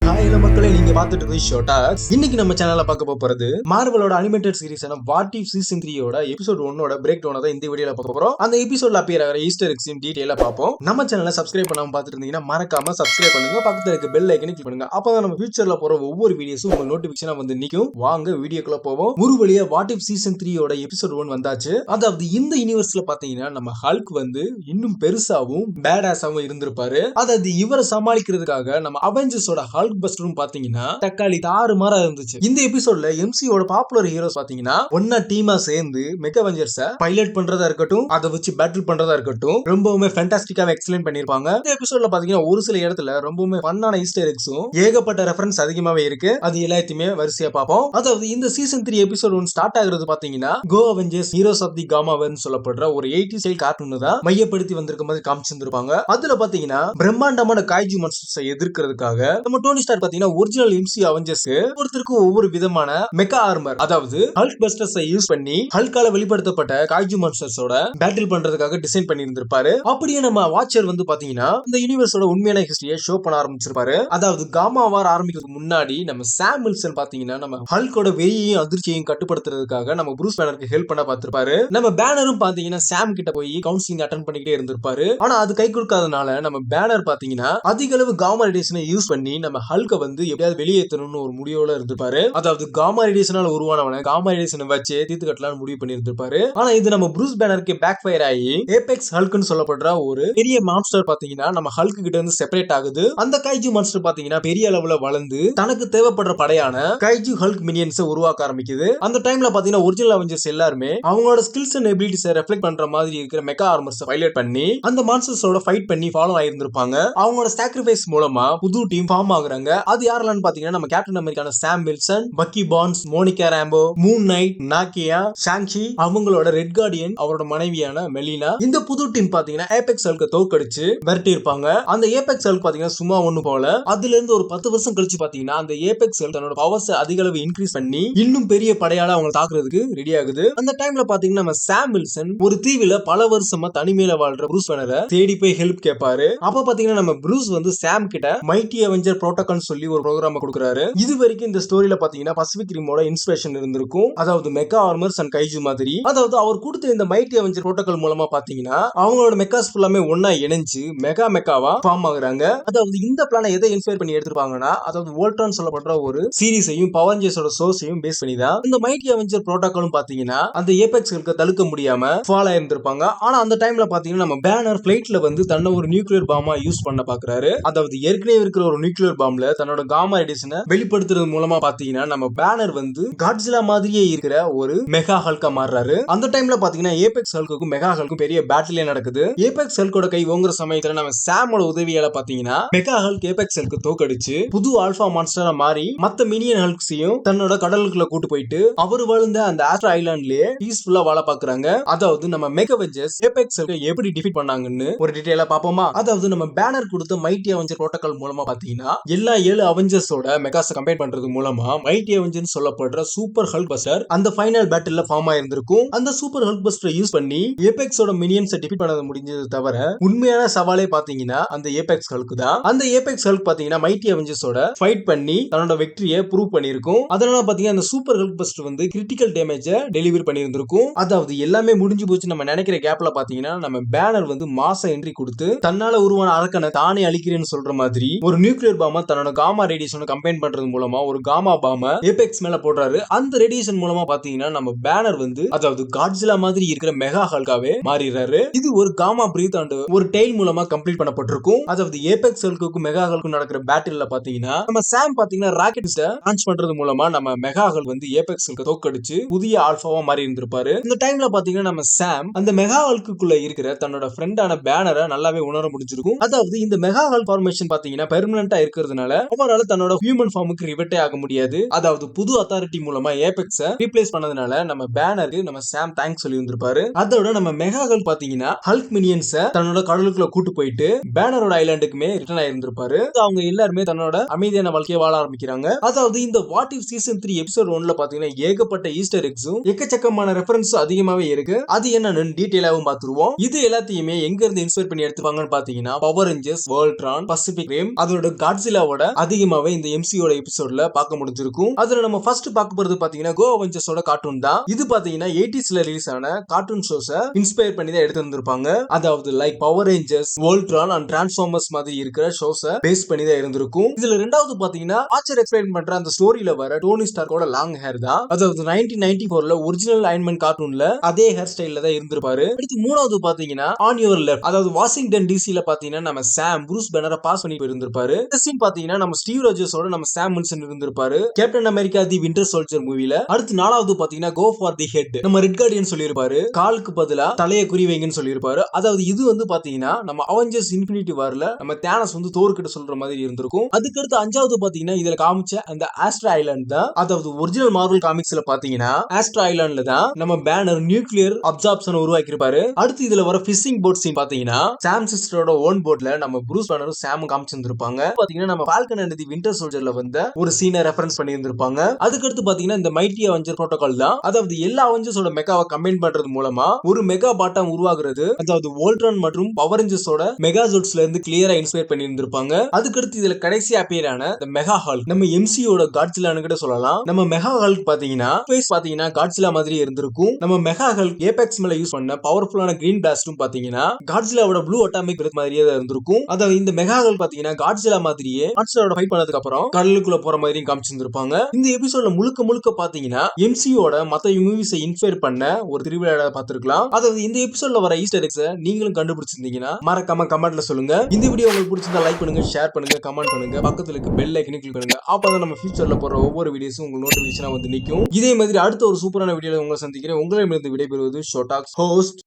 மக்களே, நீங்க பார்த்துட்டு இருக்கு ஷோட்டாக்ஸ். இன்னைக்கு நம்ம சேனல்ல பார்க்க போறது மார்வலோட அனிமேட்டட் சீரிஸான வாட் இஃப் சீசன் 3 ஓட எபிசோட் 1 ஓட பிரேக் டவுன் தான் இந்த வீடியோல பார்க்க போறோம். அந்த எபிசோட்ல அப்பியர் ஆகிற ஈஸ்டர் எக்ஸையும் டீடைலா பார்ப்போம். நம்ம சேனலை சப்ஸ்கிரைப் பண்ணாம பார்த்துட்டு இருந்தீங்கன்னா மறக்காம சப்ஸ்கிரைப் பண்ணுங்க, பக்கத்துல இருக்க பெல் ஐக்கனை கிளிக் பண்ணுங்க. அப்பதான் நம்ம ஃபியூச்சர்ல போற ஒவ்வொரு வீடியோஸும் உங்களுக்கு நோட்டிபிகேஷனா வந்து நிக்கும். வாங்க வீடியோக்குள்ள போவோம். ஒரு வழியா வாட் இஃப் சீசன் 3 ஓட எபிசோட் 1 வந்தாச்சு. அதாவது இந்த யூனிவர்ஸ்ல பாத்தீங்கன்னா நம்ம ஹல்க் வந்து இன்னும் பெருசாவும் பேடாஸாவும் இருந்திருப்பாரு. அதாவது இவரை சமாளிக்கிறதுக்காக நம்ம அவெஞ்சர்ஸோட ஹல்க் பஸ்டரும் பாத்தீங்கன்னா தக்காளி தாறுமாறா இருந்துச்சு. இந்த எபிசோட்ல எம்சியோட பாப்புலர் ஹீரோஸ் பாத்தீங்கன்னா ஒன்னா டீமா சேர்ந்து மெகா அவெஞ்சர்ஸ பைலட் பண்றதா இருக்கட்டும், அதை வச்சு பேட்டில் பண்றதா இருக்கட்டும், ரொம்பவுமே ஃபேண்டாஸ்டிக்காவே எக்ஸ்பிளைன் பண்ணிருப்பாங்க. இந்த எபிசோட்ல பாத்தீங்கன்னா ஒரு சில இடத்துல ரொம்பவுமே ஃபன்னான ஈஸ்டர் எக்ஸும் ஏகப்பட்ட ரெஃபரன்ஸ் அதிகமாவே இருக்கு. அது எல்லாத்தையுமே வரிசையா பார்ப்போம். அதாவது இந்த சீசன் 3 எபிசோட் 1 ஸ்டார்ட் ஆகுறது பாத்தீங்கன்னா கோ அவெஞ்சர்ஸ் ஹீரோஸ் ஆஃப் தி காமாவர்னு சொல்லப்படுற ஒரு 80s ஸ்டைல் கார்ட்டூன் தான் மையப்படுத்தி வந்திருக்க மாதிரி காமிச்சிருப்பாங்க. அதுல பாத்தீங்கன்னா பிரம்மாண்டமான காய்ஜு மான்ஸ்டர்ஸை எதிர்க்கிறதுக்காக நம்ம டோனி ஸ்டார் பாத்தீங்கன்னா ஒரிஜினல் எம்சி அவெஞ்சர்ஸ்க்கு ஒருத்தருக்கும் ஒவ்வொரு விதமான மெகா ஆர்மர், அதாவது ஹல்க் பஸ்டர்ஸை யூஸ் பண்ணி ஹல்கால வெளிப்படுத்தப்பட்ட காய்ஜு மான்ஸ்டர்ஸோட பேட்டில் பண்றதுக்காக டிசைன் பண்ணி இருந்திருப்பாரு. அப்படியே நம்ம வாட்சர் வந்து பாத்தீங்கன்னா இந்த யூனிவர்ஸோட உண்மையான ஹிஸ்டரியை ஷோ பண்ண ஆரம்பிச்சிருப்பாரு. அதாவது காமா வார் ஆரம்பிக்கிறதுக்கு முன்னாடி நம்ம சாம் வில்சன் பாத்தீங்கன்னா நம்ம ஹல்கோட வெறியையும் அதிர்ச்சியையும் கட்டுப்படுத்துறதுக்காக நம்ம ப்ரூஸ் பேனருக்கு ஹெல்ப் பண்ண பார்த்திருப்பாரு. நம்ம பேனரும் பாத்தீங்கன்னா சாம் கிட்ட போய் கவுன்சிலிங் அட்டெண்ட் பண்ணிக்கிட்டே இருந்திருப்பாரு. ஆனா அது கை கொடுக்காதனால நம்ம பேனர் பாத்தீங்கன்னா அதிக அளவு காமா ரேடியேஷனை யூஸ் பண்ணி நம்ம ஹல்க வந்து எப்படியாவது வெளியேற்றணும்னு ஒரு முடிவோட இருந்திருப்பாரு. அதாவது காமா ரேடியேஷனால உருவானவன காமா ரேடியேஷனை வச்சு தீர்த்து கட்டலாம்னு முடிவு பண்ணி இருந்திருப்பாரு. ஆனா இது நம்ம ப்ரூஸ் பேனருக்கு பேக் ஃபயர் ஆகி ஏபெக்ஸ் ஹல்க்னு சொல்லப்படுற ஒரு பெரிய மான்ஸ்டர் பாத்தீங்கன்னா நம்ம ஹல்க் கிட்ட இருந்து செப்பரேட் ஆகுது. அந்த கைஜு மான்ஸ்டர் பாத்தீங்கன்னா பெரிய அளவுல வளர்ந்து தனக்கு தேவைப்படுற படையான கைஜு ஹல்க் மினியன்ஸை உருவாக்க ஆரம்பிக்குது. அந்த டைம்ல பாத்தீங்கன்னா ஒரிஜினல் அவெஞ்சர்ஸ் எல்லாருமே அவங்களோட ஸ்கில்ஸ் அண்ட் எபிலிட்டிஸை ரெஃப்ளெக்ட் பண்ற மாதிரி இருக்கிற மெகா ஆர்மர்ஸ் பைலட் பண்ணி அந்த மான்ஸ்டர்ஸோட ஃபைட் பண்ணி ஃபாலோ ஆயிருந்திருப்பாங்க. அவங்களோட சாக்ரிஃபைஸ் மூலமா புது டீம் ஃபார்ம் ஆகுறாங்க. அது யாரெல்லாம் பாத்தீங்கன்னா நம்ம captain அமெரிக்கான Sam Wilson, Bucky Barnes, Monica Rambeau, Moon Knight, Nakia, Shang Chi, அவங்களோட ரெட் கார்டியன், அவரோட மனைவியான மெலினா. இந்த புது டீம் பாத்தீங்கன்னா ஏபெக்ஸ் ஹல்க தோக்கடிச்சு விரட்டி இருப்பாங்க. அந்த ஏபெக்ஸ் ஹல்க் பாத்தீங்கன்னா சும்மா ஒண்ணு போல அதுல இருந்து ஒரு 10 வருஷம் கழிச்சு பாத்தீங்கன்னா அந்த ஏபெக்ஸ் ஹல்க் தன்னோட பவர்ஸ் அதிக அளவு இன்க்ரீஸ் பண்ணி இன்னும் பெரிய படையால அவங்க தாக்குறதுக்கு ரெடி ஆகுது. அந்த டைம்ல பாத்தீங்கன்னா நம்ம சாம் வில்சன் ஒரு தீவுல பல வருஷமா தனிமையில வாழ்ற ப்ரூஸ் பேனரை தேடி போய் ஹெல்ப் கேட்பாரு. அப்ப பாத்தீங்கன்னா நம்ம ப்ரூஸ் வந்து சாம் கிட்ட மைட்டி அவெஞ்சர் புரோட்டோகால் சொல்லி ஒரு ப்ரோக்ராம் கொடுக்குறாரு. இது வரைக்கும் இந்த ஸ்டோரியில பாத்தீங்கன்னா பசிபிக் ரிமோட இன்ஸ்பிரேஷன் இருந்திருக்கும். அதாவது மெகா ஆர்மர்ஸ் அண்ட் கைஜு மாதிரி. அதாவது அவர் கொடுத்த இந்த மைட்டி அவெஞ்சர் புரோட்டோகால் மூலமா பாத்தீங்கன்னா அவங்களோட மெக்காஸ் ஃபுல்லாமே ஒன்னா இணைஞ்சு மெகாவா ஃபார்ம் ஆகுறாங்க. அதாவது இந்த பிளானை எதை இன்ஸ்பயர் பண்ணி எடுத்துருப்பாங்கன்னா அதாவது வோல்ட்ரான் சொல்லப்படுற ஒரு சீரிஸையும் பவர் ரேஞ்சர்ஸோட சோர்ஸையும் பேஸ் பண்ணி தான் இந்த மைட்டி அவெஞ்சர் புரோட்டோகாலும் பாத்தீங்கன்னா அந்த ஏபெக்ஸ்களுக்கு தடுக்க முடியாம ஃபாலோ ஆயிருந்திருப்பாங்க. ஆனா அந்த டைம்ல பாத்தீங்கன்னா நம்ம பேனர் பிளைட்ல வந்து தன்னை ஒரு நியூக்ளியர் பாமா யூஸ் பண்ண பாக்குறாரு. அதாவது ஏற்கனவே இருக்கிற ஒரு நியூக்ளியர் பாம்ல தன்னோட காமா ரேடியேஷனை வெளிப்படுத்துறது மூலமா பாத்தீங்கன்னா நம்ம பேனர் வந்து காட்ஸிலா மாதிரியே இருக்கிற ஒரு மெகா ஹல்கா மாறுறாரு. அந்த டைம்ல பாத்தீங்கன்னா ஏபெக்ஸ் ஹல்க்குக்கும் மெகா ஹல்க்கும் பெரிய பேட்டிலே நடக்குது. ஏபெக்ஸ் ஹல்கோட கை ஓங்குற சமயத்துல நம்ம சாமோட உதவியால பாத்தீங்கன்னா மெகா ஹல்க் ஏபெக்ஸ் ஹல்க்கு தோக்கடிச்சு புது ஆல்பா மான்ஸ்டரா மாறி மத்த மினியன் ஹல்க்ஸையும் தன்னோட கடலுக்குள்ள கூட்டு போயிட்டு அவர் வாழ்ந்த அந்த ஆஸ்ட்ரா ஐலாண்ட்லயே பீஸ்ஃபுல்லா வாழ பாக்குறாங்க. அதாவது நம்ம மெகா அவெஞ்சர்ஸ் ஏபெக்ஸ் ஹல்கை எப்படி டிஃபீட் பண்ணாங்கன்னு ஒரு டீடைலா பாப்போமா? அதாவது நம்ம பேனர் கொடுத்த மைட்டி அவெஞ்சர் புரோட்டோகால் மூலமா பாத்தீங்கன்னா எல்லா 7 அவெஞ்சர்ஸோட மெகாஸை கம்பேர் பண்றது மூலமா மைட்டி அவெஞ்சர்ஸ் சொல்லப்படுற சூப்பர் ஹல்க் பஸ்டர் அந்த ஃபைனல் பேட்டில்ல ஃபார்ம் ஆயிருந்திருக்கும். அந்த சூப்பர் ஹல்க் பஸ்டரை யூஸ் பண்ணி ஏபெக்ஸோட மினியன்ஸை டிஃபீட் பண்ண முடிஞ்சது தவிர உண்மையான சவாலே பாத்தீங்கன்னா அந்த ஏபெக்ஸ் ஹல்க் தான். அந்த ஏபெக்ஸ் ஹல்க் பாத்தீங்கன்னா மைட்டி அவெஞ்சர்ஸோட ஃபைட் பண்ணி தன்னோட வெற்றியை ப்ரூவ் பண்ணிருக்கும். அதனால பாத்தீங்கன்னா அந்த சூப்பர் ஹல்க் பஸ்டர் வந்து கிரிட்டிக்கல் டேமேஜை டெலிவரி பண்ணியிருந்திருக்கும். அதாவது எல்லாமே முடிஞ்சு போச்சு நம்ம நினைக்கிற கேப்ல பாத்தீங்கன்னா நம்ம பேனர் வந்து மாச என்ட்ரி கொடுத்து தன்னால உருவான அரக்கனை தானே அழிக்கிறேன்னு சொல்ற மாதிரி ஒரு நியூக்ளியர் பாம தன்னோட காமா ரேடியேஷனை கம்பைன் பண்றது மூலமா ஒரு காமா பாம ஏபெக்ஸ் மேல போடுறாரு. அந்த ரேடியேஷன் மூலமா பாத்தீங்கன்னா நம்ம பேனர் வந்து அதாவது காட்ஸிலா மாதிரி இருக்கிற மெகா ஹல்காவே மாறிடுறாரு. இது ஒரு காமா பிரீத் அண்ட் ஒரு டெயில் மூலமா கம்ப்ளீட் பண்ணப்பட்டிருக்கும். அதாவது ஏபெக்ஸ் ஹல்க்குக்கும் மெகா ஹல்க்கும் நடக்கிற பேட்டில்ல பாத்தீங்கன்னா நம்ம சாம் பாத்தீங்கன்னா ராக்கெட் லான்ச் பண்றது மூலமா நம்ம மெகா ஹல்க் வந்து ஏபெக்ஸ் ஹல்க தோக்கடிச்சு புதிய ஆல்பாவா மாறி இருந்திருப்பாரு. இந்த டைம்ல பாத்தீங்கன்னா நம்ம சாம் அந்த மெகா ஹல்க்குள்ள இருக்கிற தன்னோட ஃப்ரெண்டான பேனரை நல்லாவே உணர முடிஞ்சிருக்கும். அதாவது இந்த மெகா ஹல்க் ஃபார்மேஷன் பாத்தீங்கன்னா பெர்மனண்டா இருக்கிறதுனால அவரால தன்னோட ஹியூமன் ஃபார்முக்கு ரிவர்ட்டே ஆக முடியாது. அதாவது புது அத்தாரிட்டி மூலமா ஏபெக்ஸை ரீப்ளேஸ் பண்ணதுனால நம்ம பேனருக்கு நம்ம சாம் தேங்க்ஸ் சொல்லி வந்திருப்பாரு. அதோட நம்ம மெகா ஹல்க் பாத்தீங்கன்னா ஹல்க் மினியன்ஸை தன்னோட கடலுக்குள்ள கூட்டு போயிட்டு பேனரோட ஐலாண்டுக்குமே ரிட்டர்ன் ஆயிருந்திருப்பாரு. அவங்க எல்லாருமே தன்னோட அமைதியான வாழ்க்கையை வாழ ஆரம்பிக்கிறாங்க. அதாவது இந்த வாட் இஃப் சீசன் 3 எபிசோட் 1ல பாத்தீங்கன்னா ஏகப்பட்ட ஈஸ்டர் எக்ஸும் எக்கச்சக்கமான ரெஃபரன்ஸும் அதிகமாவே இருக்கு. அது என்னன்னு டீடைலாவும் பாத்துருவோம். இது எல்லாத்தையுமே எங்க இருந்து இன்ஸ்பயர் பண்ணி எடுத்துப்பாங்கன்னு பாத்தீங்கன்னா பவர் ரேஞ்சர்ஸ், வோல்ட்ரான், பசிபிக் ரிம், அதோட காட்ஸிலா விட அதிகமாவே இந்த எம்சியோட எபிசோட்ல பார்க்க முடிஞ்சிருக்கும். அதுல நம்ம ஃபர்ஸ்ட் பார்க்க போறது பாத்தீங்கன்னா கோ அவெஞ்சர்ஸோட கார்ட்டூன் தான். இது பாத்தீங்கன்னா 80ஸ்ல ரிலீஸ் ஆன கார்ட்டூன் ஷோஸ இன்ஸ்பயர் பண்ணி தான் எடுத்து வந்திருப்பாங்க. அதாவது like Power Rangers, Voltron and Transformers மாதிரி இருக்கிற ஷோஸ பேஸ் பண்ணி தான் இருந்திருக்கும். இதுல ரெண்டாவது பாத்தீங்கன்னா ஆர்ச்சர் எக்ஸ்பிளைன் பண்ற அந்த ஸ்டோரியில வர டோனி ஸ்டார்க்கோட லாங் ஹேர் தான். அதாவது 1994ல ஒரிஜினல் அயன்மேன் கார்ட்டூன்ல அதே ஹேர் ஸ்டைல்ல தான் இருந்திருப்பாரு. அடுத்து மூணாவது பாத்தீங்கன்னா ஆன் யுவர் லெஃப்ட், அதாவது வாஷிங்டன் டிசில பாத்தீங்கன்னா நம்ம சாம் ப்ரூஸ் பேனரை பாஸ் பண்ணி இருந்திருப்பாரு. இந்த சீன் பாத்தீங்கன்னா நம்ம ஸ்டீவ் ராஜர்ஸோட நம்ம சாம் வில்சன் இருந்திருப்பாரு கேப்டன் அமெரிக்கா தி விண்டர் சோல்ஜர் மூவில. அடுத்து நாலாவது பாத்தீங்கன்னா கோ ஃபார் தி ஹெட், நம்ம ரெட் கார்டியன் சொல்லியிருப்பாரு, காலுக்கு பதிலா தலையை குறி வைங்கன்னு சொல்லியிருப்பாரு. அதாவது இது வந்து பாத்தீங்கன்னா நம்ம அவெஞ்சர்ஸ் இன்ஃபினிட்டி வார்ல நம்ம தேனஸ் வந்து தோர் கிட்ட சொல்ற மாதிரி இருந்திருக்கும். அதுக்கடுத்து அஞ்சாவது பாத்தீங்கன்னா இதுல காமிச்ச அந்த ஆஸ்ட்ரா ஐலாண்ட் தான். அதாவது ஒரிஜினல் மார்வல் காமிக்ஸ்ல பாத்தீங்கன்னா ஆஸ்ட்ரா ஐலாண்ட்ல தான் நம்ம பேனர் நியூக்ளியர் அப்சார்ப்ஷன் உருவாக்கி இருப்பாரு. அடுத்து இதுல வர ஃபிஷிங் போட் சீன் பாத்தீங்கன்னா சாம் சிஸ்டரோட ஓன் போட்ல நம்ம ப்ரூஸ் பேனரும் சாமும் காமிச்சிருந்திருப்பாங்க. பாத்தீங்கன்னா நம்ம ஃபால்கன் அண்ட் தி விண்டர் சோல்ஜர்ல வந்த ஒரு சீனை ரெஃபரன்ஸ் பண்ணி இருந்திருப்பாங்க. அதுக்கடுத்து பாத்தீங்கன்னா இந்த மைட்டி அவெஞ்சர் புரோட்டோகால் தான். அதாவது எல்லா அவெஞ்சர்ஸோட மெகாவை கம்பைன் பண்றது மூலமா ஒரு மெகா பாட்டம் உருவாகுறது. அதாவது வோல்ட்ரான் மற்றும் பவர் ரேஞ்சர்ஸோட மெகாசூட்ஸ்ல இருந்து கிளியரா இன்ஸ்பயர் பண்ணி இருந்திருப்பாங்க. அதுக்கடுத்து இதுல கடைசி அப்பியரான இந்த மெகா ஹால், நம்ம எம்சியோட காட்ஸிலான்னு கூட சொல்லலாம். நம்ம மெகா ஹால்க் பாத்தீங்கன்னா ஃபேஸ் பாத்தீங்கன்னா காட்ஸிலா மாதிரி இருந்திருக்கும். நம்ம மெகா ஹால்க் ஏபெக்ஸ் மேல யூஸ் பண்ண பவர்ஃபுல்லான கிரீன் பிளாஸ்டும் பாத்தீங்கன்னா காட்ஸிலாவோட ப்ளூ அட்டாமிக் பிரெத் மாதிரியே தான் இருந்திருக்கும். அதாவது இந்த மெகா ஹால்க் பாத்தீங்கன்னா காட்ஸிலா மாதிரியே மான்ஸ்டரோட ஃபைட் பண்ணதுக்கு அப்புறம் கடலுக்குள்ள போற மாதிரியும் காமிச்சிருந்திருப்பாங்க. இந்த எபிசோட்ல முழுக்க முழுக்க பாத்தீங்கன்னா எம்சியோட மத்த மூவிஸை இன்ஸ்பயர் பண்ண ஒரு திருவிழா பார்த்திருக்கலாம். அதாவது இந்த எபிசோட்ல வர ஈஸ்டர் எக்ஸை நீங்களும் கண்டுபிடிச்சிருந்தீங்கன்னா மறக்காம கமெண்ட்ல சொல்லுங்க. இந்த வீடியோ உங்களுக்கு பிடிச்சிருந்தா லைக் பண்ணுங்க, ஷேர் பண்ணுங்க, கமெண்ட் பண்ணுங்க, பக்கத்துல இருக்க பெல் ஐக்கனை கிளிக் பண்ணுங்க. அப்பதான் நம்ம ஃபியூச்சர்ல போற ஒவ்வொரு வீடியோஸும் உங்களுக்கு நோட்டிபிகேஷனா வந்து நிக்கும். இதே மாதிரி அடுத்த ஒரு சூப்பரான வீடியோல உங்களை சந்திக்கிறேன். உங்களிடமிருந்து விடைபெறுவது ஷோடாக்ஸ் ஹோஸ்ட்.